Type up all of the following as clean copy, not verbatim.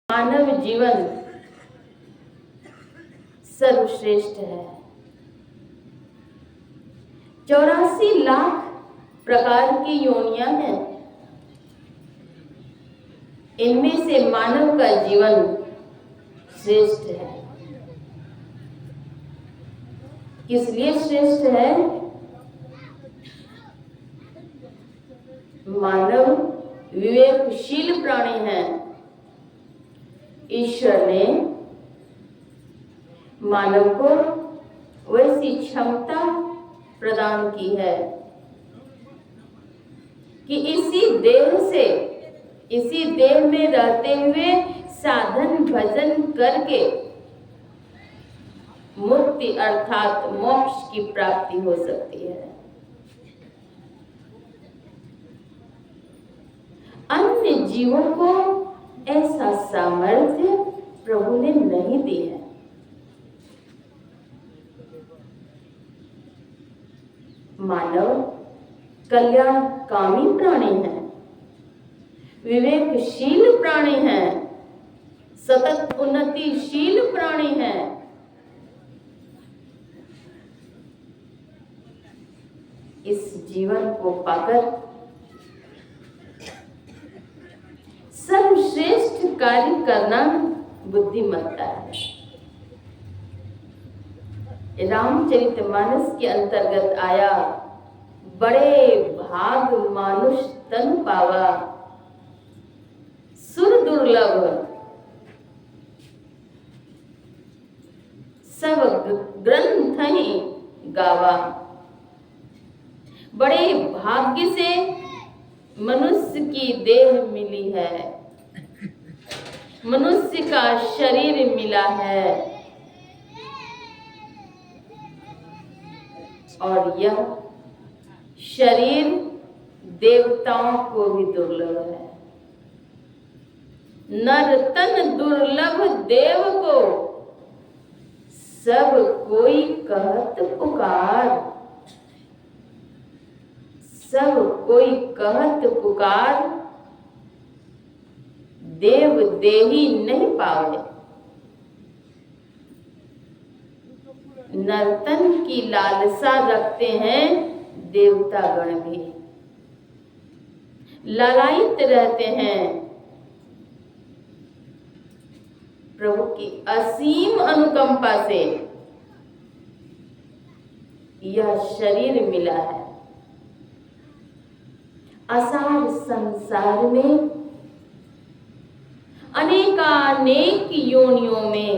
मानव जीवन सर्वश्रेष्ठ है। 84 लाख प्रकार की योनियां हैं। इनमें से मानव का जीवन श्रेष्ठ है। किस लिए श्रेष्ठ है? मानव विवेकशील प्राणी है। ईश्वर ने मानव को वैसी क्षमता प्रदान की है कि इसी देह में रहते हुए साधन भजन करके मुक्ति अर्थात मोक्ष की प्राप्ति हो सकती है। अन्य जीवों को ऐसा सामर्थ्य प्रभु ने नहीं दी है। मानव कल्याणकामी प्राणी है, विवेकशील प्राणी है, सतत उन्नतिशील प्राणी है। इस जीवन को पाकर सर्वश्रेष्ठ कार्य करना बुद्धिमत्ता है। रामचरितमानस के अंतर्गत आया, बड़े भाग मानुष तन पावा, सुर दुर्लभ सब ग्रंथ ही गावा। बड़े भाग्य से मनुष्य की देह मिली है, मनुष्य का शरीर मिला है, और यह शरीर देवताओं को भी दुर्लभ है। नर तन दुर्लभ देव को, सब कोई कहत पुकार, सब कोई कहत पुकार, देव देही नहीं पावे। नर्तन की लालसा रखते हैं देवता गण भी, लालायित रहते हैं। प्रभु की असीम अनुकंपा से यह शरीर मिला है। असार संसार में अनेकानेक योनियों में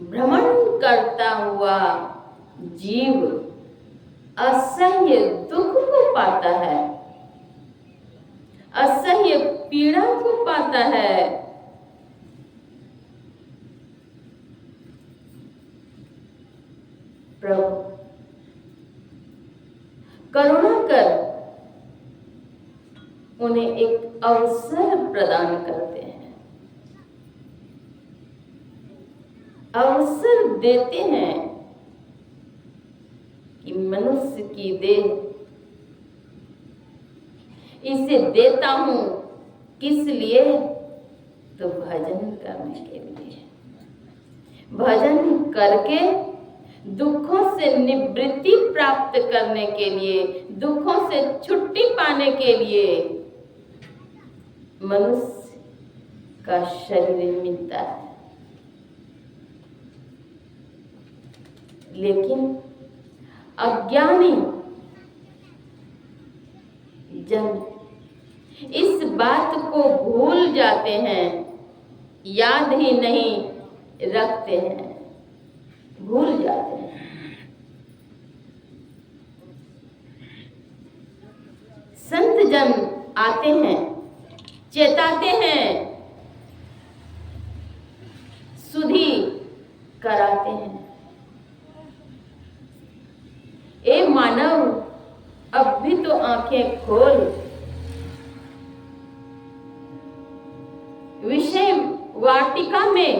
भ्रमण करता हुआ जीव असह्य दुख को पाता है, असह्य पीड़ा को पाता है। प्रभु करुणा कर उन्हें एक अवसर प्रदान करते हैं, अवसर देते हैं कि मनुष्य की देह इसे देता हूं, किस लिए? तो भजन करने के लिए, भजन करके दुखों से निवृत्ति प्राप्त करने के लिए, दुखों से छुट्टी पाने के लिए मनुष्य का शरीर मिलता है। लेकिन अज्ञानी जन इस बात को भूल जाते हैं, याद ही नहीं रखते हैं, भूल जाते हैं। संत जन आते हैं, चेताते हैं, सुधि कराते हैं। ए मानव, अब भी तो आंखें खोल, विषय वाटिका में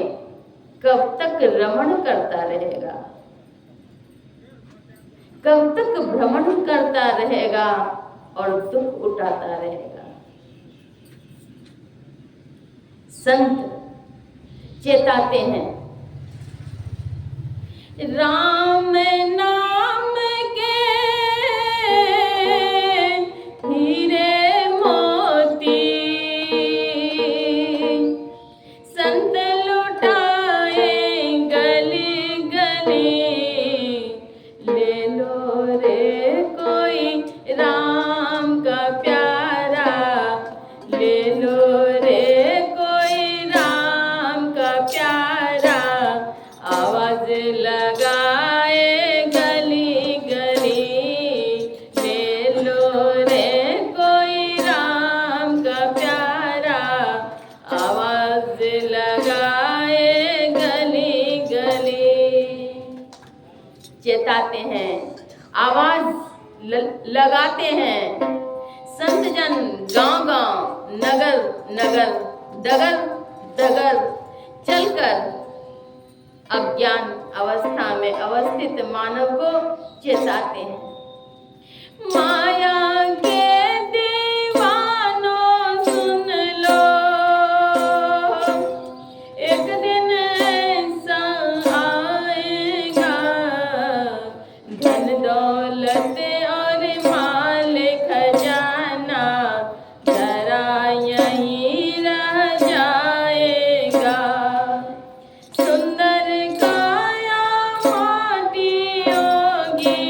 कब तक रमण करता रहेगा, कब तक भ्रमण करता रहेगा और दुख उठाता रहेगा। संत चेताते हैं, राम नाम के हीरे मोती संत लुटाए गली गली, ले लो रे कोई राम का प्यारा, ले लो रे कोई राम का प्यारा, आवाज लगाए गली गली, ले लो रे कोई राम का प्यारा, आवाज लगाए गली गली। चेताते हैं, आवाज लगाते हैं। संत जन गांव गांव, नगर नगर, डगर डगर चलकर अज्ञान अवस्था में अवस्थित मानव को चेताते हैं। माया के दीवानों सुन लो, एक दिन ऐसा आएगा, धन दौलत और माल खजाना जरा यहीं रह जाएगा, सुंदर काया माटी होगी,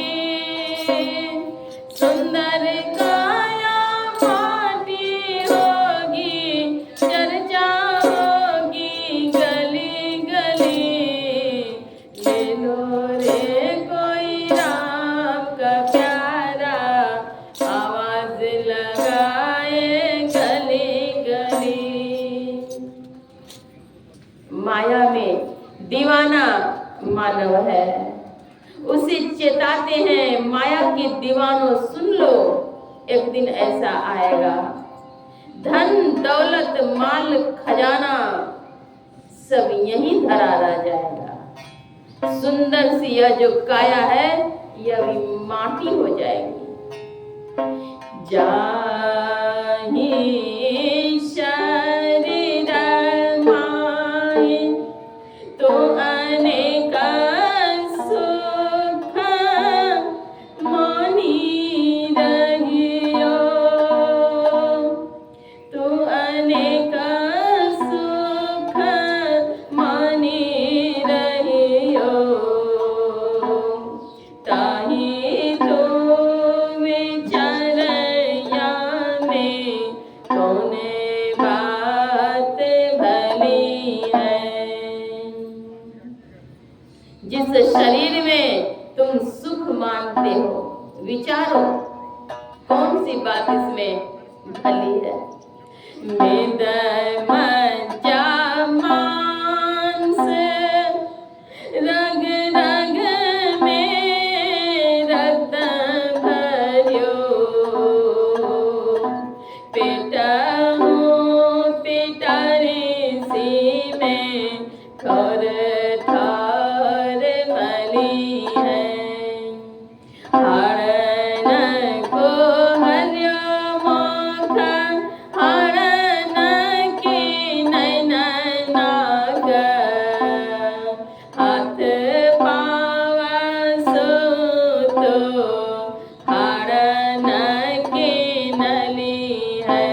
सुंदर काया माटी होगी, चर्चा होगी गली गली, ले लो रे कोई राम का प्यारा, आवाज लगाए गली गली। माया में दीवाना मानव है, उसे चेताते हैं, माया के दीवानों सुन लो, एक दिन ऐसा आएगा, धन दौलत माल खजाना सब यहीं धरा रह जाएगा, सुंदर सी यह जो काया है यह भी माटी हो जाएगी। जाहि शरीर माहि तो अनेक सुख मानी रहियो, तो अनेक सुख मानी रहियो, ताहि तो विचारया में कौने बात भली है। जिस शरीर में तुम सुख मानते हो, विचारो कौन सी बात इसमें भली है। मेद मज्जा मांस रग रग में रक्त भर्यो, पेटहु पिटारी सी में ठोर ठार मली है, हरण को हर्यो मोख, हरण की नैन नाग, हाथ पाव सूतो हरण की नली है।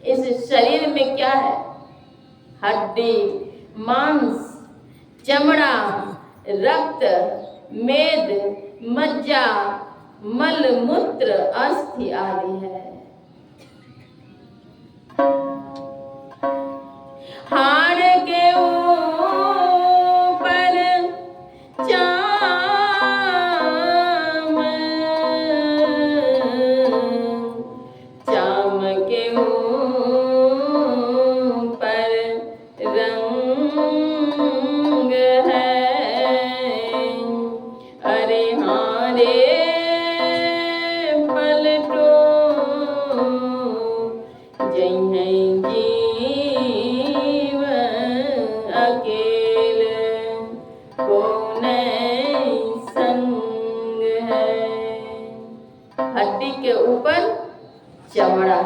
इस शरीर में क्या है? हड्डी, मांस, चमड़ा, रक्त, मेद, मज्जा, मल मूत्र, अस्थि आदि है। हाड़ के ऊपर चाम, चाम के ऊपर रंग है, अरे हाँ रे पलटो जय जीव अकेल को नहीं संग है। हड्डी के ऊपर चमड़ा,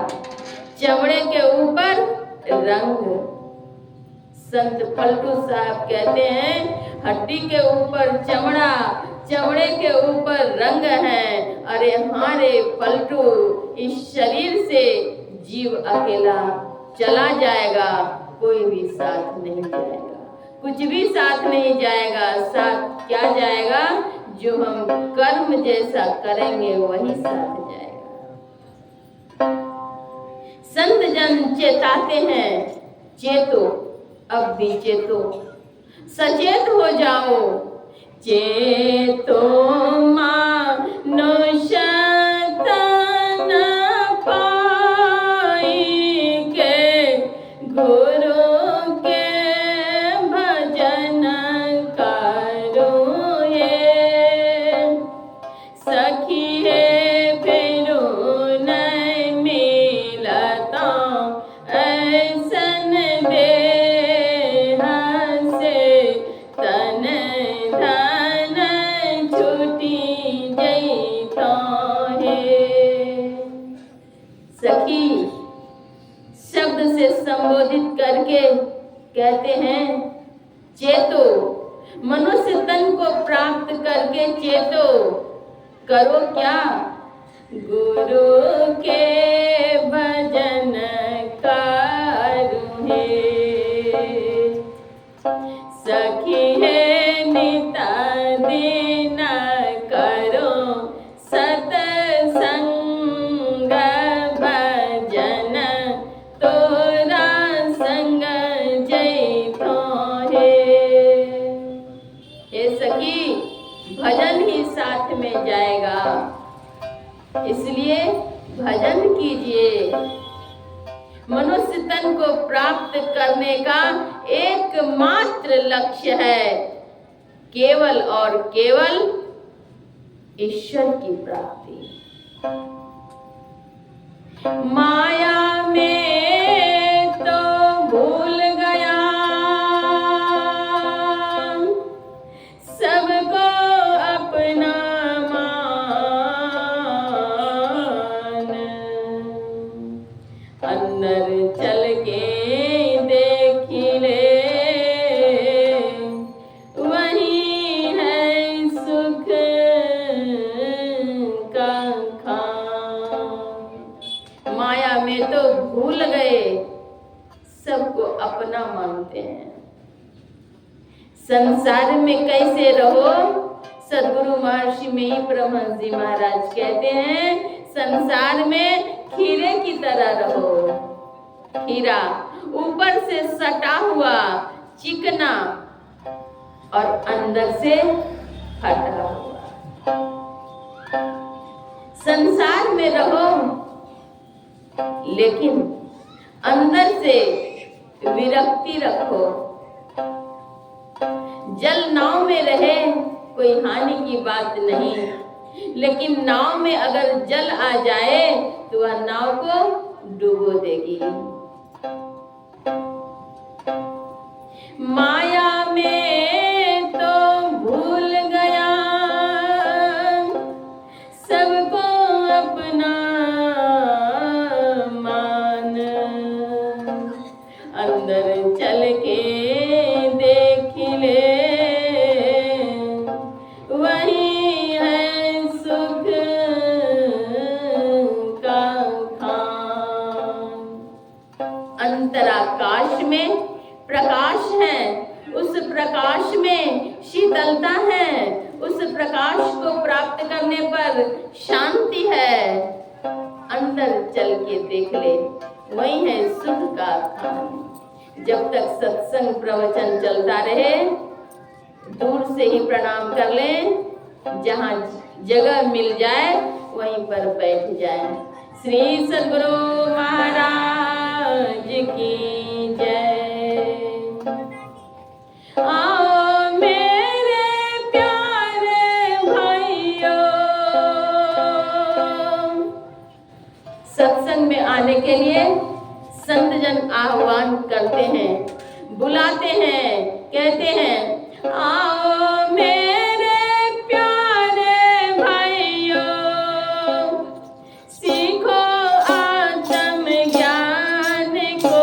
चमड़े के ऊपर रंग। संत पलटू साहब कहते हैं हड्डी के ऊपर चमड़ा, चमड़े के ऊपर रंग है। अरे हाँ रे पलटू, इस शरीर से जीव अकेला चला जाएगा, कोई भी साथ नहीं जाएगा, कुछ भी साथ नहीं जाएगा। साथ क्या जाएगा? जो हम कर्म जैसा करेंगे वही साथ जाएगा। संत जन चेताते हैं, चेतो, अब भी चेतो, सचेत हो जाओ। चेतो मनुष्य तन पाई के, गुरु के भजन करो ये। सखी है फिरू नहीं मिलता, ऐसन दे सखी शब्द से संबोधित करके कहते हैं चेतो, मनुष्य तन को प्राप्त करके चेतो, करो क्या? गुरु के भजन करो हे। सखी है निता दिन करो सतसंग, भजन तोरा संग जैतो हे। हे सखी, भजन ही साथ में जाएगा, इसलिए भजन कीजिए। मनुष्य तन को प्राप्त करने का एकमात्र लक्ष्य है केवल और केवल ईश्वर की प्राप्ति। माया में तो भूल गया सबको अपना मान, अंदर चल के देख ले वही है सुख का खान। माया में तो भूल गए, सबको अपना मानते हैं। संसार में कैसे रहो? सदगुरु महर्षि में ही परमहंस जी महाराज कहते हैं संसार में खीरे की तरह रहो। खीरा ऊपर से सटा हुआ चिकना और अंदर से फटा हुआ। संसार में रहो लेकिन अंदर से विरक्ति रखो। जल नाव में रहे कोई हानि की बात नहीं, लेकिन नाव में अगर जल आ जाए तो वह नाव को डुबो देगी। माया में तो भूल गया सबको अपना मान, अंदर चल के देख ले वही है सुख का खान। अंतराकाश में प्रकाश है, उस प्रकाश में शीतलता है, उस प्रकाश को प्राप्त करने पर शांति है। अंदर चल के देख ले वही है सुख का खान। जब तक सत्संग प्रवचन चलता रहे दूर से ही प्रणाम कर लें, जहाँ जगह मिल जाए वहीं पर बैठ जाए। श्री सद्गुरु महाराज की जय। आओ मेरे प्यारे भाइयों, सत्संग में आने के लिए संत जन आह्वान करते हैं, बुलाते हैं, कहते हैं आओ मेरे प्यारे भाइयों, सीखो आत्म ज्ञान को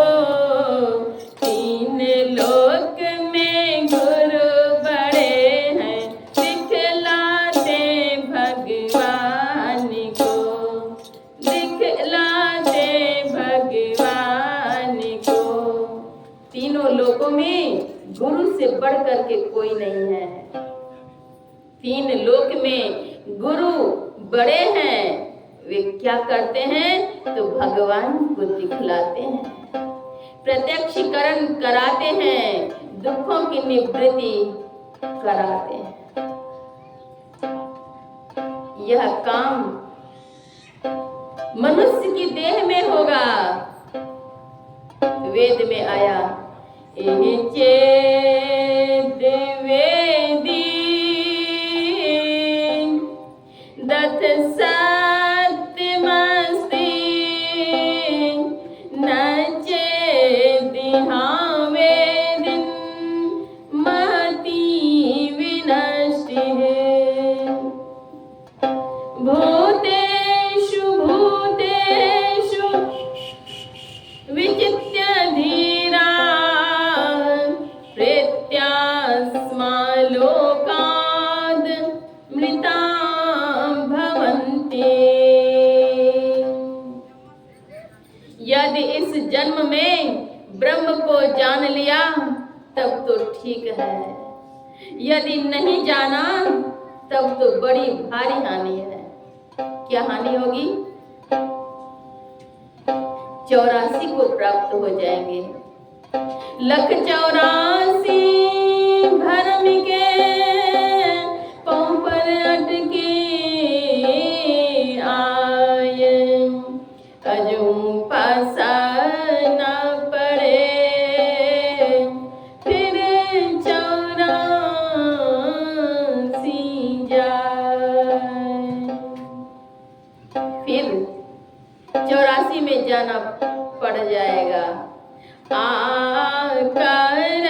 तीनों लोकों में गुरु से बढ़ करके कोई नहीं है। तीन लोक में गुरु बड़े हैं। वे क्या करते हैं तो भगवान को दिखलाते हैं, प्रत्यक्षीकरण कराते हैं, दुखों की निवृत्ति कराते हैं। यह काम मनुष्य की देह में होगा। वेद में आया चेत वेदी दथ सत्यमस्ति न चेदिहा वेदिन महती विनष्टिः भूतेषु भूतेषु विचित्य धीरा प्रेत्यास्मा लोकाद् मृता भवन्ति। यदि इस जन्म में ब्रह्म को जान लिया तब तो ठीक है, यदि नहीं जाना तब तो बड़ी भारी हानि है। क्या हानि होगी? 84 को प्राप्त हो जाएंगे। 184 भरम के पांव पर अटके आए, अजू पासा न पड़े फिर 84 जाए। फिर 84 में जाना पड़ जाएगा। आकर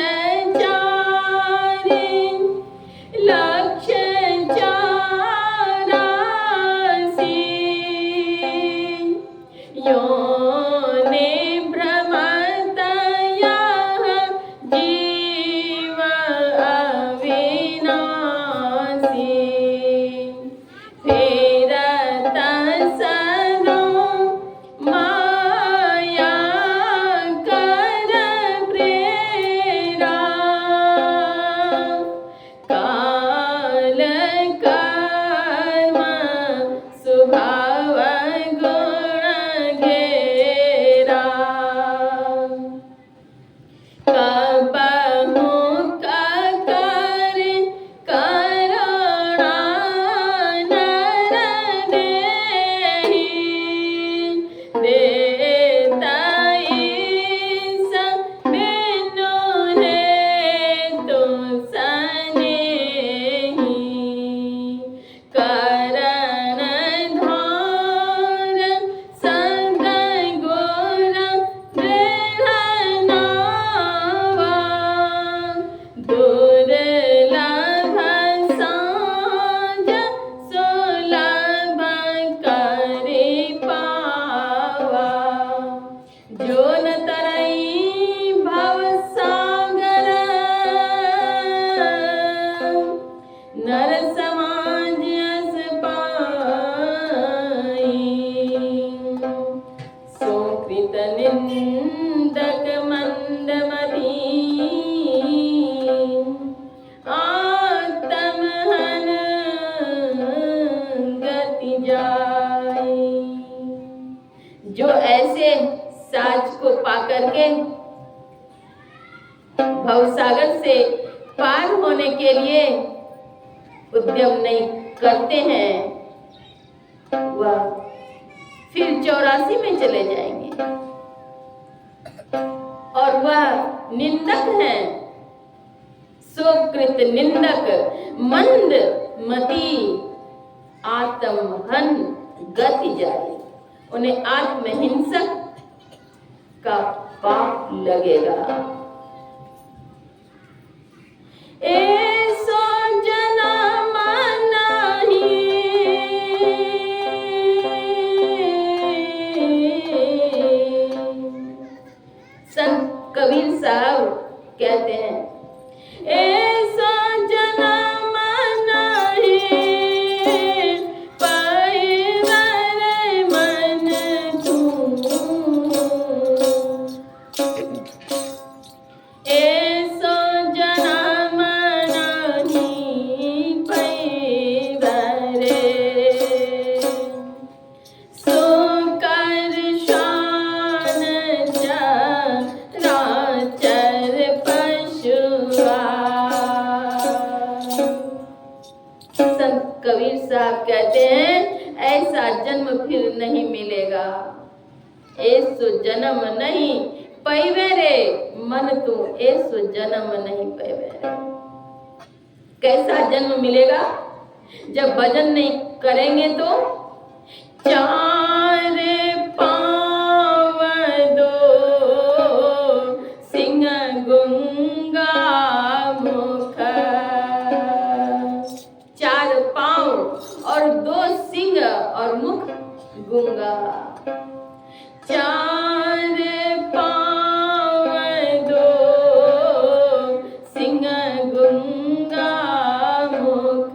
चारि लक्ष 84 योने भ्रमतया जीव अविनाशी फेरत सदा माया कर प्रेरा काल कर्म स्वभाव गुण घेरा कबहु कर करुणा नर देहि देतई बिनु हेतु सनेहि करण धार सदगुण दृढ़ नावा दुर्लभ साज सुलभ करि पावा जो न तरई भव सागर नर समाज अस पाई सुकृत निंदक मंदमती आत्महन गति जाए। जो ऐसे साज को पाकर के भवसागर से पार होने के लिए उद्यम नहीं करते हैं, वह फिर 84 में चले जाएंगे। और वह निंदक हैं, सुकृत निंदक मंद मती आत्महन गति जाए। उन्हें आत्महिंसक का पाप लगेगा। ऐसो जन्म नहीं संत कबीर साहब कहते हैं, ऐसा जन्म नहीं पाइवर मन तू, कहते हैं ऐसा जन्म फिर नहीं मिलेगा। ऐसो जन्म नहीं पैवे रे मन तू, ऐसो जन्म नहीं पैवे रे। कैसा जन्म मिलेगा? जब भजन नहीं करेंगे तो चार पाँव दो सिंह गुंगा मुख, चार पाँव और दो सिंह और मुख गुंगा। चार पाँव दो सिंह गुंगा मुख,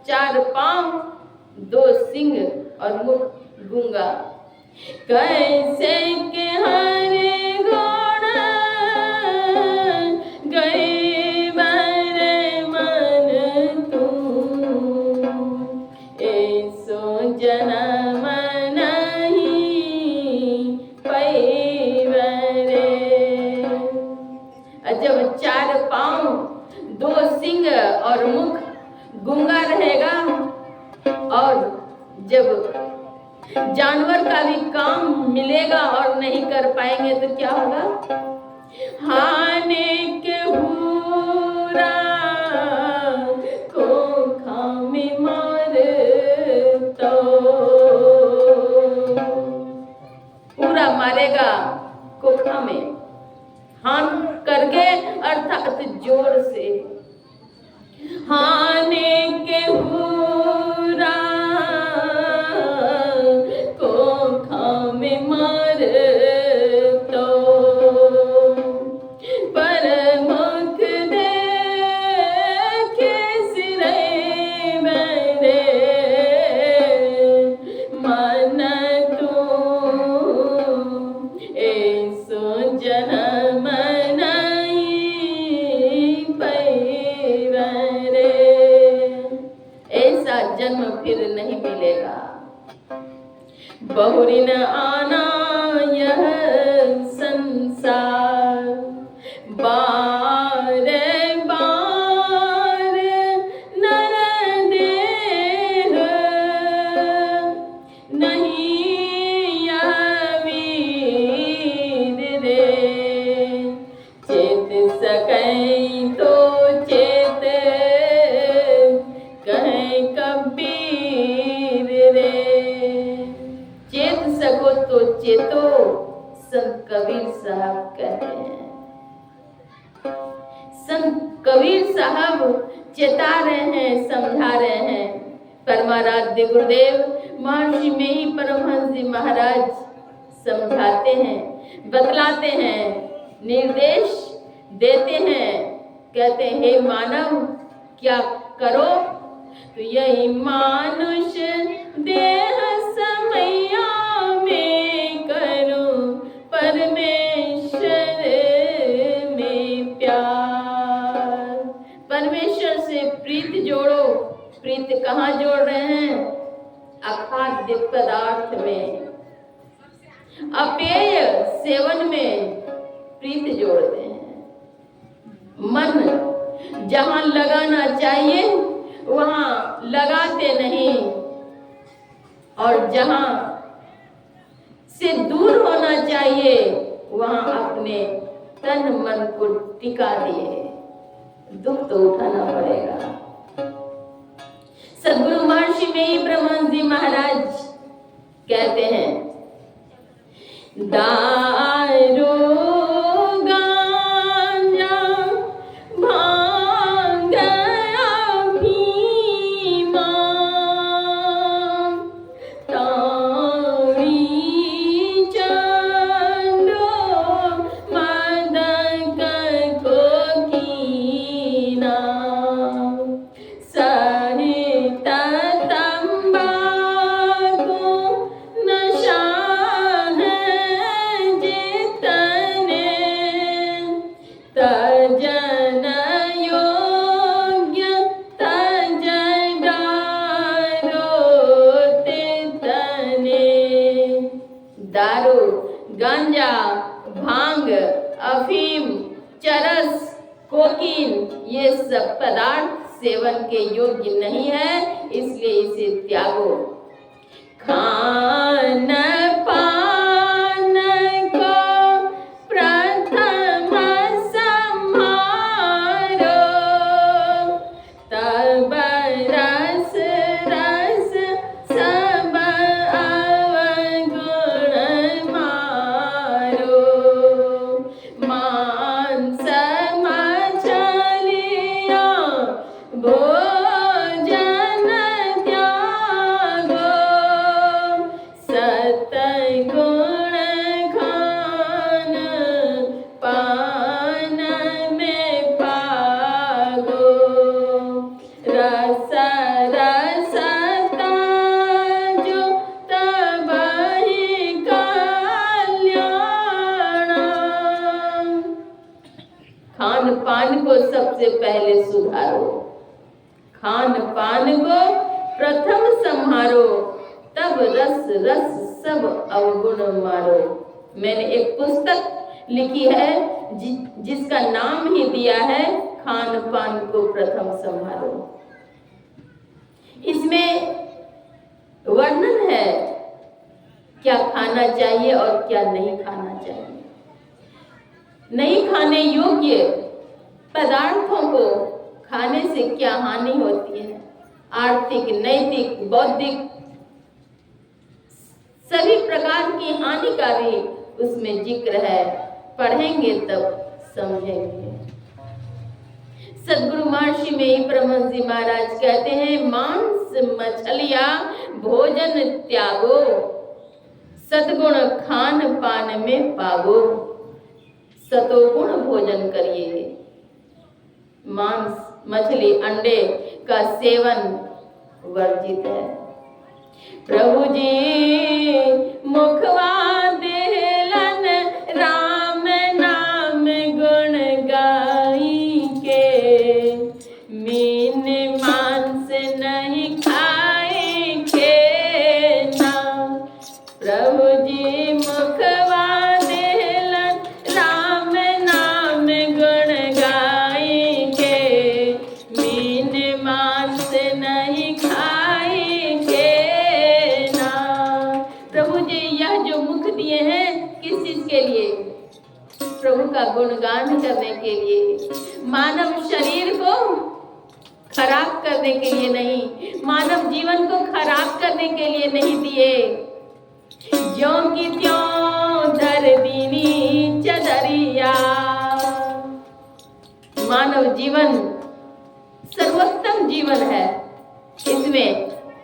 चार पाँव दो सिंह और मुख गुंगा। कैसे के हरे गुण गए मेरे मन तू, ऐसो जन्म नहीं पैवे रे। जब चार पाँव दो सिंह और मुख गुंगा रहेगा और जब जानवर का भी काम मिलेगा और नहीं कर पाएंगे तो क्या होगा? हाने के हुरा खोखा में मार तो, पूरा मारेगा खोखा में, हान करके अर्थात जोर से। हाने के हुरा खोखा में मार तो, पर मुख देखे सिरे मेरे मन तू, ऐसो जन्म नहीं पैवे रे। ऐसा जन्म फिर नहीं मिलेगा। बहुरिन आना यह संसार, बारे बार नर देह, नहीं यह वीर रे। चेत सकै तो चेत कहे कबीर रे। चेत सको तो चेतो, संत कबीर साहब कहते हैं। संत कबीर साहब चेता रहे हैं, समझा रहे हैं। परमाराध्य गुरुदेव महर्षि में ही परमहंस जी महाराज समझाते हैं, बतलाते हैं, निर्देश देते हैं। कहते हैं हे मानव क्या करो? तो यही मानुष देह समैया में करो परमेश्वर में प्यार। परमेश्वर से प्रीत जोड़ो। प्रीत कहाँ जोड़ रहे हैं? अखाद्य पदार्थ में, अपेय सेवन में प्रीत जोड़ते हैं। मन जहाँ लगाना चाहिए वहाँ लगाते नहीं, और जहाँ से दूर होना चाहिए वहाँ अपने तन मन को टिका दिए। दुख तो उठाना पड़ेगा। सद्गुरु महर्षि में ही परमहंस जी महाराज कहते हैं, दारू गांजा भांग अफीमा ताड़ी चंदो मदक कोकीना सहित तंबाकू नशा है जितने तजन योग्य तज डारो तितने। दारू, गांजा, भांग, अफीम, चरस, कोकीन ये सब पदार्थ सेवन के योग्य नहीं है, इसलिए इसे त्यागो। खान पान को प्रथम सम्हारो, तब रस रस सब अवगुण मारो। मांस मछलियाँ भोजन त्यागो, सतगुण खान पान में पागो। रस रसता जो तब ही कल्याण। खान पान को सबसे पहले सुधारो, खान पान को प्रथम संहारो, तब रस रस सब अवगुण मारो। मैंने एक पुस्तक लिखी है जिसका नाम ही दिया है खान पान को प्रथम संहारो। इसमें वर्णन है क्या खाना चाहिए और क्या नहीं खाना चाहिए। नहीं खाने योग्य पदार्थों को खाने से क्या हानि होती है, आर्थिक, नैतिक, बौद्धिक सभी प्रकार की हानि का भी उसमें जिक्र है। पढ़ेंगे तब समझेंगे। सदगुरु महर्षि में ही परमहंस जी महाराज कहते हैं, मांस मछलियाँ भोजन त्यागो, सद्गुण खान पान में पागो। सतोगुण भोजन करिए। मांस मछली अंडे का सेवन वर्जित है। प्रभु जी मुखवा देलन राम नाम गुण गाई के, मीन मांस नहीं खाए के ना। प्रभु जी मुखवा देलन राम नाम गुण गाई के, मीन मांस नहीं खाए के ना। प्रभु जी यह जो मुख दिए हैं किस चीज के लिए? प्रभु का गुणगान करने के लिए, मानव शरीर को खराब करने के लिए नहीं, मानव जीवन को खराब करने के लिए नहीं दिए। ज्यों की त्यों धर दीनी चदरिया। मानव जीवन सर्वोत्तम जीवन है। इसमें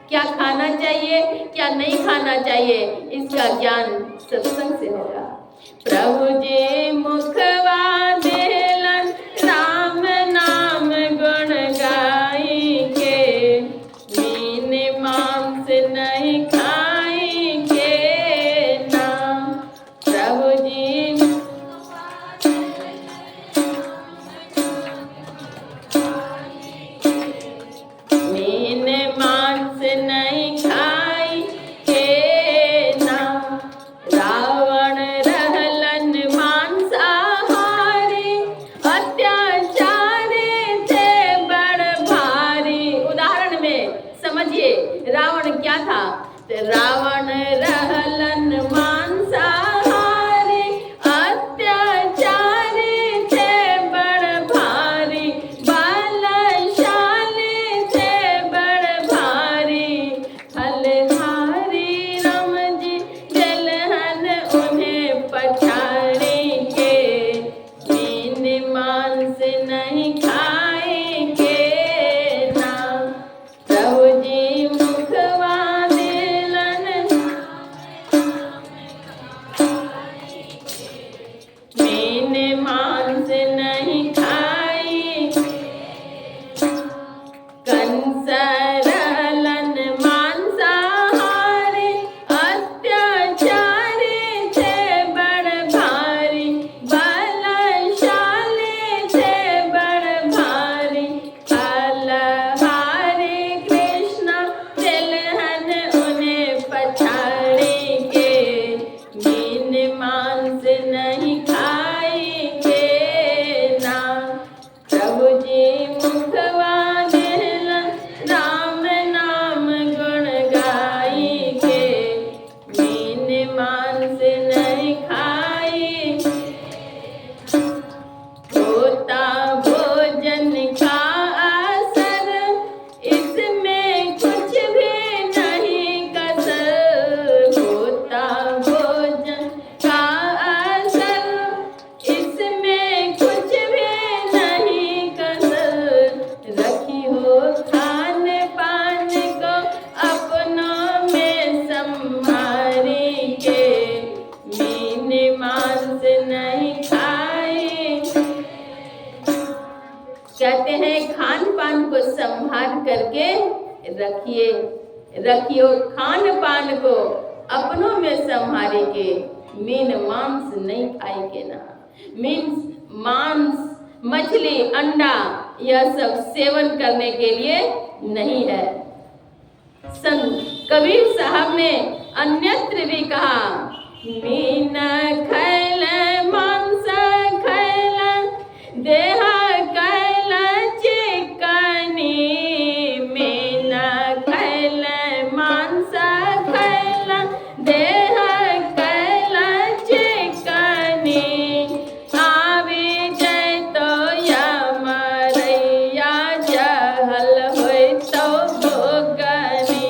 क्या खाना चाहिए, क्या नहीं खाना चाहिए, इसका ज्ञान सत्संग से होगा। प्रभु जी मुखवा देलन राम नाम गुण गाई के, मीन मांस नहीं खाई के ना। प्रभु जी मीन मांस नहीं खाई के ना। रावण रहलन कहते हैं खान पान को संभाल करके रखिए, रखियो खान पान को अपनों में संभाले के, मीन मांस नहीं खाए के ना। मीन मांस, मछली, अंडा यह सब सेवन करने के लिए नहीं है। संत कबीर साहब ने अन्यत्र भी कहा, मीन खैल मांस खैल देहा कैल चिकनी, मीन खैल मांस खैल देहा कैल चिकनी, आवी जय तो यमरैया जहल होय तो भोगनी,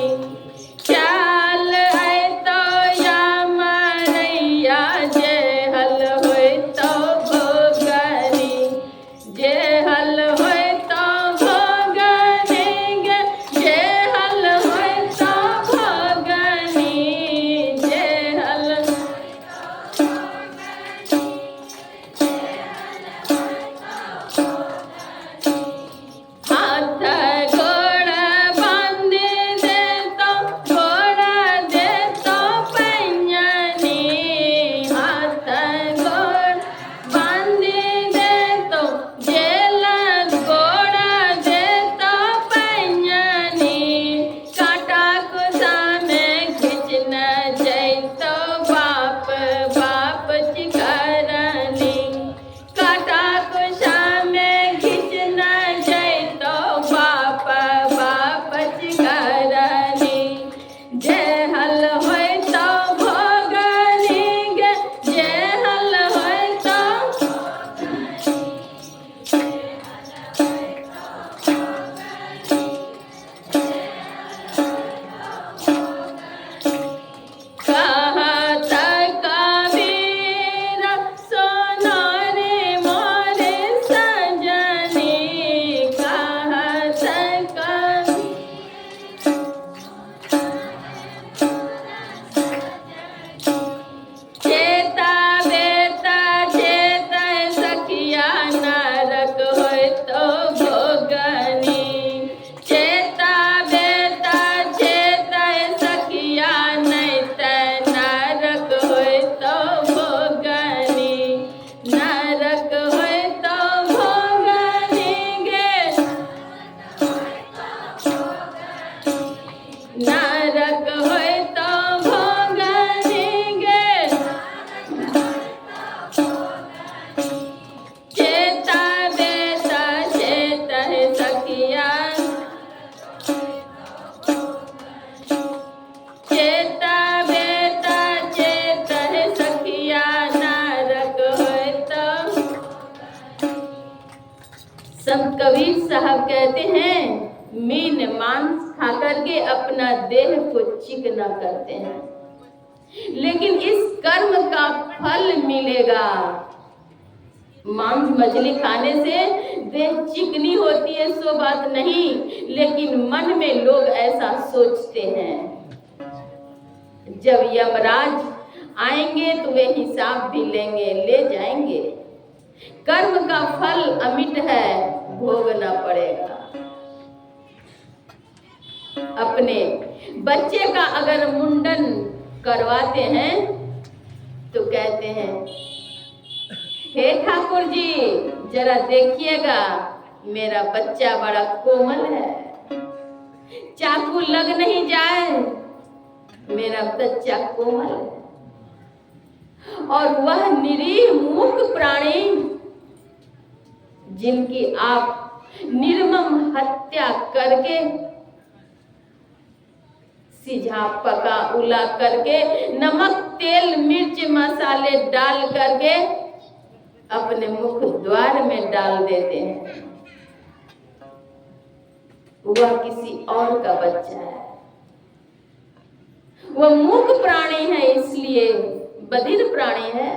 चाल है तो यमरैया जहल होय तो भोगनी, जेहल होय तो भोगनी गे, जेहल होय तो भोगनी, जेहल हाथ गोड़ बांध दे तो गोड़ दे तो पैंजनी, हाथ गोड़ बांध दे तो जेल गोड़ दे तो पैंजनी, काटा कुसा में खिंच न जाए तो बाप बाप चिकरनी, काटा कुसा में खिंच न जाए तो बाप बाप चिकरनी, जेहल होय तो भोगनी गे, जेहल होय तो कहत कबीर सुनो रे मोरे सजनी, कहत कबीर चेता बेता चेता सखिया नरक होय तो भोगनी, चेता बेता चेता सखिया नहीं त नरक होय तो भोगनी, नरक होय तो भोगनी गे, नरक होय तो भोगनी गे, चेता बेता चेता सखिया, चेता बेता चेता सखिया नरक होय तो। संत कबीर साहब कहते हैं, मीन मांस खा करके अपना देह को चिकना करते हैं, लेकिन इस कर्म का फल मिलेगा। मांस मछली खाने से देह चिकनी होती है सो बात नहीं, लेकिन मन में लोग ऐसा सोचते हैं। जब यमराज आएंगे तो वे हिसाब भी लेंगे, ले जाएंगे। कर्म का फल अमिट है, भोगना पड़ेगा। अपने बच्चे का अगर मुंडन करवाते हैं तो कहते हैं, हे ठाकुर जी जरा देखिएगा मेरा बच्चा बड़ा कोमल है, चाकू लग नहीं जाए, मेरा बच्चा कोमल है। और वह निरीह मूक प्राणी जिनकी आप निर्मम हत्या करके सीझा पका उला करके नमक तेल मिर्च मसाले डाल करके अपने मुख द्वार में डाल देते हैं, वह किसी और का बच्चा है। वह मूक प्राणी है, इसलिए बधिर प्राणी है।